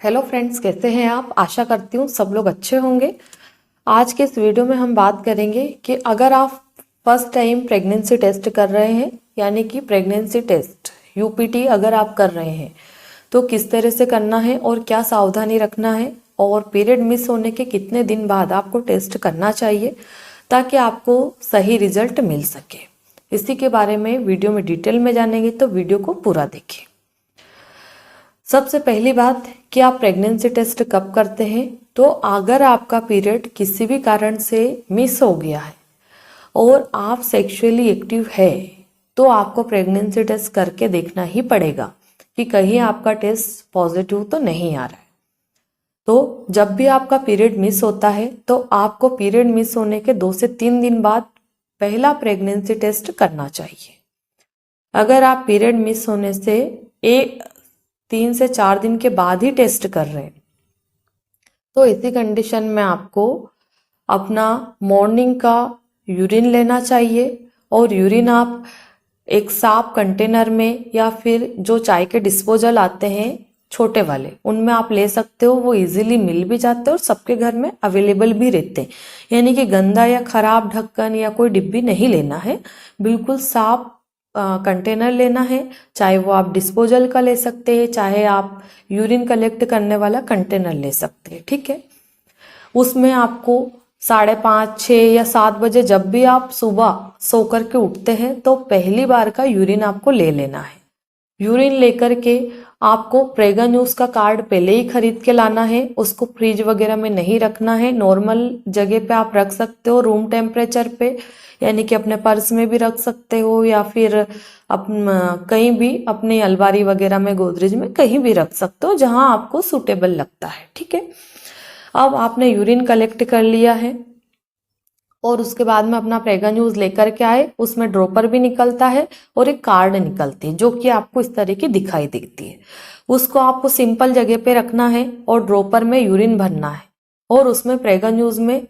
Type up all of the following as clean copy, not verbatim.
Hello friends, कैसे हैं आप। आशा करती हूँ सब लोग अच्छे होंगे। आज के इस वीडियो में हम बात करेंगे कि अगर आप फर्स्ट टाइम प्रेगनेंसी टेस्ट कर रहे हैं, यानी कि प्रेगनेंसी टेस्ट यूपीटी अगर आप कर रहे हैं तो किस तरह से करना है और क्या सावधानी रखना है, और पीरियड मिस होने के कितने दिन बाद आपको टेस्ट करना चाहिए ताकि आपको सही रिजल्ट मिल सके। इसी के बारे में वीडियो में डिटेल में जानेंगे, तो वीडियो को पूरा देखें। सबसे पहली बात कि आप प्रेगनेंसी टेस्ट कब करते हैं, तो अगर आपका पीरियड किसी भी कारण से मिस हो गया है और आप सेक्सुअली एक्टिव है तो आपको प्रेगनेंसी टेस्ट करके देखना ही पड़ेगा कि कहीं आपका टेस्ट पॉजिटिव तो नहीं आ रहा है। तो जब भी आपका पीरियड मिस होता है तो आपको पीरियड मिस होने के 2 से 3 दिन बाद पहला प्रेगनेंसी टेस्ट करना चाहिए। अगर आप पीरियड मिस होने से 3 से 4 दिन के बाद ही टेस्ट कर रहे हैं तो इसी कंडीशन में आपको अपना मॉर्निंग का यूरिन लेना चाहिए, और यूरिन आप एक साफ कंटेनर में या फिर जो चाय के डिस्पोजल आते हैं छोटे वाले, उनमें आप ले सकते हो। वो इजीली मिल भी जाते हैं और सबके घर में अवेलेबल भी रहते हैं। यानी कि गंदा या खराब ढक्कन या कोई डिब्बी नहीं लेना है, बिल्कुल साफ कंटेनर लेना है। चाहे वो आप डिस्पोजल का ले सकते हैं, चाहे आप यूरिन कलेक्ट करने वाला कंटेनर ले सकते हैं। ठीक है, उसमें आपको 5:30, 6 या 7 बजे जब भी आप सुबह सो करके उठते हैं तो पहली बार का यूरिन आपको ले लेना है। यूरिन लेकर के आपको प्रेगन्यूज का कार्ड पहले ही खरीद के लाना है। उसको फ्रिज वगैरह में नहीं रखना है, नॉर्मल जगह पे आप रख सकते हो, रूम टेम्परेचर पे, यानी कि अपने पर्स में भी रख सकते हो या फिर कहीं भी अपनी अलमारी वगैरह में, गोदरेज में, कहीं भी रख सकते हो जहां आपको सूटेबल लगता है। ठीक है, अब आपने यूरिन कलेक्ट कर लिया है और उसके बाद में अपना प्रेगन्यूज लेकर के आए। उसमें ड्रॉपर भी निकलता है और एक कार्ड निकलती है जो कि आपको इस तरह की दिखाई देती है। उसको आपको सिंपल जगह पे रखना है और ड्रॉपर में यूरिन भरना है और उसमें प्रेगन्यूज में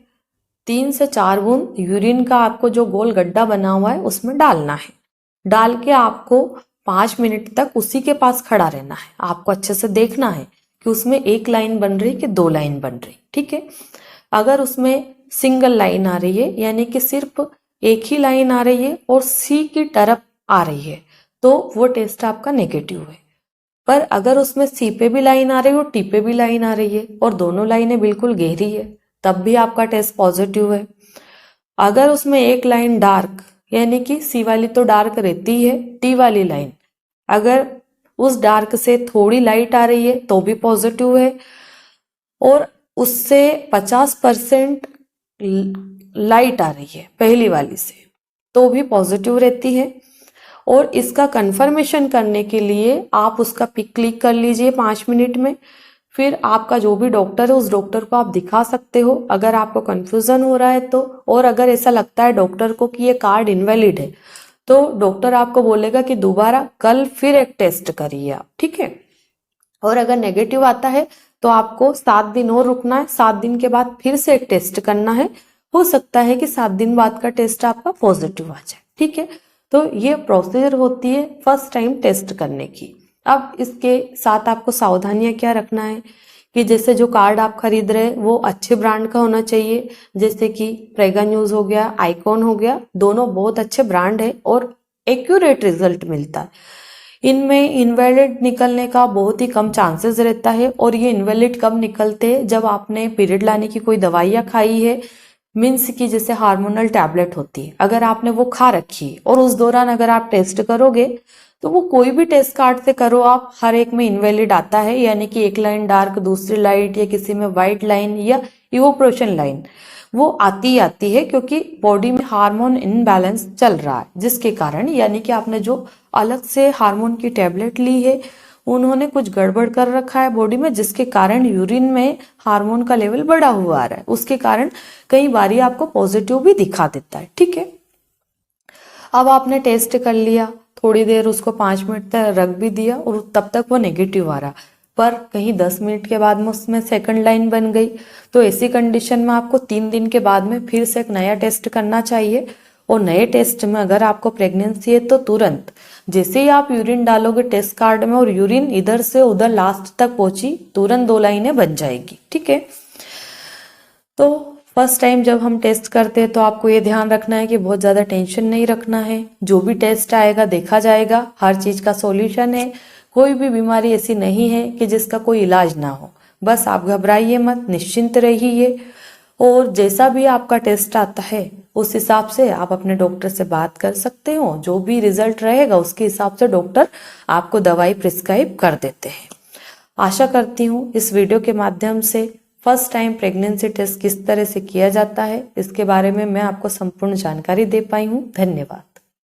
3 से 4 बूंद यूरिन का आपको जो गोल गड्ढा बना हुआ है उसमें डालना है। डाल के आपको 5 मिनट तक उसी के पास खड़ा रहना है। आपको अच्छे से देखना है कि उसमें एक लाइन बन रही कि 2 लाइन बन रही। ठीक है, अगर उसमें सिंगल लाइन आ रही है, यानी कि सिर्फ एक ही लाइन आ रही है और सी की तरफ आ रही है, तो वो टेस्ट आपका नेगेटिव है। पर अगर उसमें सी पे भी लाइन आ रही है और टी पे भी लाइन आ रही है और दोनों लाइनें बिल्कुल गहरी है, तब भी आपका टेस्ट पॉजिटिव है। अगर उसमें एक लाइन डार्क, यानी कि सी वाली तो डार्क रहती है, टी वाली लाइन अगर उस डार्क से थोड़ी लाइट आ रही है तो भी पॉजिटिव है, और उससे 50% लाइट आ रही है पहली वाली से तो भी पॉजिटिव रहती है। और इसका कंफर्मेशन करने के लिए आप उसका पिक क्लिक कर लीजिए 5 मिनट में। फिर आपका जो भी डॉक्टर है उस डॉक्टर को आप दिखा सकते हो अगर आपको कंफ्यूजन हो रहा है तो। और अगर ऐसा लगता है डॉक्टर को कि ये कार्ड इनवैलिड है तो डॉक्टर आपको बोलेगा कि दोबारा कल फिर एक टेस्ट करिए आप। ठीक है, और अगर नेगेटिव आता है तो आपको 7 दिन और रुकना है। 7 दिन के बाद फिर से एक टेस्ट करना है। हो सकता है कि 7 दिन बाद का टेस्ट आपका पॉजिटिव आ जाए। ठीक है, तो ये प्रोसीजर होती है फर्स्ट टाइम टेस्ट करने की। अब इसके साथ आपको सावधानियां क्या रखना है कि जैसे जो कार्ड आप खरीद रहे हैं वो अच्छे ब्रांड का होना चाहिए, जैसे कि प्रेगन्यूज हो गया, आइकॉन हो गया, दोनों बहुत अच्छे ब्रांड है और एक्यूरेट रिजल्ट मिलता है। इनमें इनवैलिड निकलने का बहुत ही कम चांसेस रहता है। और ये इनवैलिड कब निकलते हैं, जब आपने पीरियड लाने की कोई दवाइयाँ खाई है, मीन्स की जैसे हार्मोनल टैबलेट होती है, अगर आपने वो खा रखी है और उस दौरान अगर आप टेस्ट करोगे तो वो कोई भी टेस्ट कार्ड से करो आप, हर एक में इनवैलिड आता है। यानी कि एक लाइन डार्क, दूसरी लाइट, या किसी में व्हाइट लाइन या इवोप्रेशन लाइन, वो आती है क्योंकि बॉडी में हार्मोन इनबैलेंस चल रहा है, जिसके कारण, यानी कि आपने जो अलग से हार्मोन की टैबलेट ली है उन्होंने कुछ गड़बड़ कर रखा है बॉडी में, जिसके कारण यूरिन में हार्मोन का लेवल बढ़ा हुआ आ रहा है। उसके कारण कई बारी आपको पॉजिटिव भी दिखा देता है। ठीक है, अब आपने टेस्ट कर लिया, थोड़ी देर उसको 5 मिनट तक रख भी दिया और तब तक वो नेगेटिव आ रहा, पर कहीं 10 मिनट के बाद में उसमें सेकंड लाइन बन गई, तो ऐसी कंडीशन में आपको 3 दिन के बाद में फिर से एक नया टेस्ट करना चाहिए और नए टेस्ट में अगर आपको प्रेगनेंसी है तो तुरंत जैसे ही आप यूरिन डालोगे टेस्ट कार्ड में और यूरिन इधर से उधर लास्ट तक पहुंची, तुरंत 2 लाइनें बन जाएगी। ठीक है, तो फर्स्ट टाइम जब हम टेस्ट करते हैं तो आपको ये ध्यान रखना है कि बहुत ज़्यादा टेंशन नहीं रखना है। जो भी टेस्ट आएगा देखा जाएगा, हर चीज़ का सॉल्यूशन है। कोई भी बीमारी ऐसी नहीं है कि जिसका कोई इलाज ना हो। बस आप घबराइए मत, निश्चिंत रहिए और जैसा भी आपका टेस्ट आता है उस हिसाब से आप अपने डॉक्टर से बात कर सकते हो। जो भी रिजल्ट रहेगा उसके हिसाब से डॉक्टर आपको दवाई प्रिस्क्राइब कर देते हैं। आशा करती हूँ इस वीडियो के माध्यम से फर्स्ट टाइम प्रेगनेंसी टेस्ट किस तरह से किया जाता है इसके बारे में मैं आपको संपूर्ण जानकारी दे पाई हूँ। धन्यवाद।